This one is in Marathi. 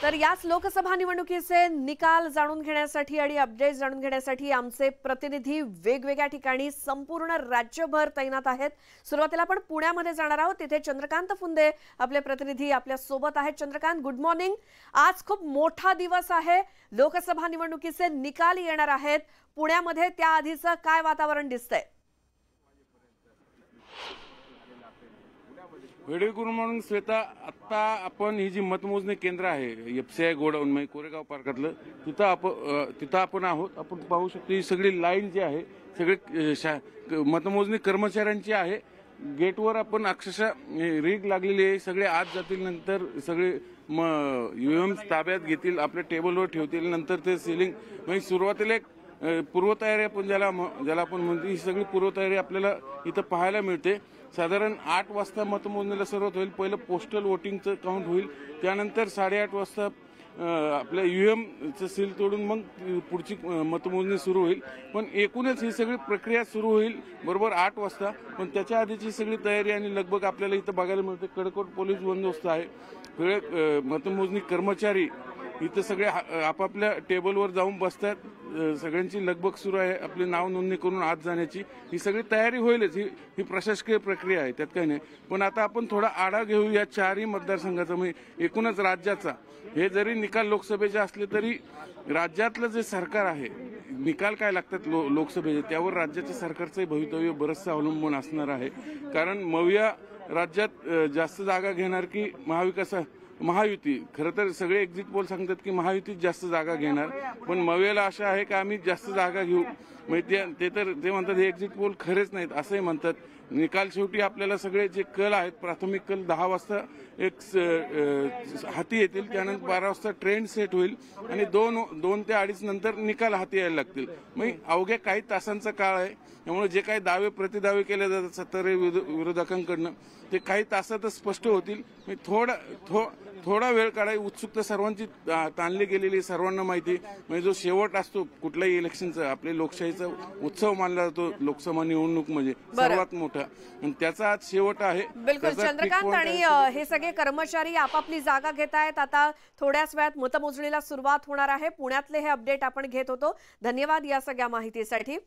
तर याच लोकसभा निवडणुकीचे निकाल जाणून घेण्यासाठी आणि अपडेट जाणून घेण्यासाठी आमचे प्रतिनिधी वेगवेगळ्या ठिकाणी संपूर्ण राज्यभर तैनात आहेत। सुरुवातीला आपण पुण्यामध्ये जाणार आहोत। तिथे चंद्रकांत फुंदे आपले प्रतिनिधी आपल्या सोबत आहेत। Chandrakant, good morning. आज खूप मोठा दिवस आहे, लोकसभा निवडणुकीचे निकाल येणार आहेत। पुण्यामध्ये त्याआधीचं काय वातावरण दिसतंय? Video good morning Shweta. आता आपण ही जी मतमोजणी केंद्र आहे एफसीआय गोडाऊन म्हणजे कोरेगाव पार्कातलं तिथं आपण आहोत। आपण पाहू शकतो ही सगळी लाईन जी आहे सगळे मतमोजणी कर्मचाऱ्यांची आहे। गेटवर आपण अक्षरशः रीग लागलेली आहे। सगळे आत जातील, नंतर सगळे ईव्हीएम ताब्यात घेतील, आपल्या टेबलवर ठेवतील, नंतर ते सीलिंग म्हणजे सुरुवातीला एक पूर्वतयारी आपण ज्याला आपण म्हणतो ही सगळी पूर्वतयारी आपल्याला इथं पाहायला मिळते। साधारण 8 वाजता मतमोजणीला सुरुवात होईल। पहिलं पोस्टल वोटिंगचं काउंट होईल, त्यानंतर 8:30 वाजता आपल्या ईव्हीएमचं सील तोडून मग पुढची मतमोजणी सुरू होईल। पण एकूणच ही सगळी प्रक्रिया सुरू होईल बरोबर 8 वाजता। पण त्याच्या आधीची सगळी तयारी आणि लगबग आपल्याला इथं बघायला मिळते। कडकोट पोलीस बंदोबस्त आहे, सगळे मतमोजणी कर्मचारी इथं सगळे आपापल्या टेबलवर जाऊन बसतात। सगळ्यांची लगबग सुरू आहे, आपले नाव नोंदणी करून आत जाण्याची ही सगळी तयारी होईलच। ही प्रशासकीय प्रक्रिया आहे, त्यात काही नाही। पण आता आपण थोडा आढावा घेऊ या 4ही मतदारसंघाचा, म्हणजे एकूणच राज्याचा। हे जरी निकाल लोकसभेचे असले तरी राज्यातलं जे सरकार आहे, निकाल काय लागतात लोकसभेचे त्यावर राज्याच्या सरकारचे भवितव्य बरंचसं अवलंबून असणार आहे। कारण मविया राज्यात जास्त जागा घेणार की महायुती? खरं तर सगळे एक्झिट पोल सांगतात की महायुतीत जास्त जागा घेणार, पण मवियाला आशा आहे की आम्ही जास्त जागा घेऊ। म्हणजे ते म्हणतात हे एक्झिट पोल खरेच नाहीत असंही म्हणतात। निकाल शेवटी आपल्याला सगळे जे कल आहेत, प्राथमिक कल 10 वाजता एक हाती येतील, त्यानंतर 12 वाजता ट्रेंड सेट होईल आणि 2 ते 2:30 नंतर निकाल हाती यायला लागतील। म्हणजे अवघ्या काही तासांचा काळ आहे, त्यामुळे जे काही दावे प्रतिदावे केले जातात सत्ताधारी विरोधकांकडनं ते काही तासातच स्पष्ट होतील। थोडा वेळ काढायची उत्सुकता सर्वांची ताणली गेलेली, सर्वांना माहिती। म्हणजे जो शेवट असतो कुठल्याही इलेक्शनचा, आपल्या लोकशाहीचा उत्सव मानला जातो लोकसभा निवडणूक म्हणजे सर्वात मोठा, आणि त्याचा आज शेवट आहे। बिलकुल चंद्रकांत, आणि हे सगळे कर्मचारी आपापली जागा घेत आहेत। आता थोड्याच वेळात मतमोजणीला सुरुवात होणार आहे। पुण्यातले हे अपडेट आपण घेत होतो। धन्यवाद या सगळ्या माहितीसाठी।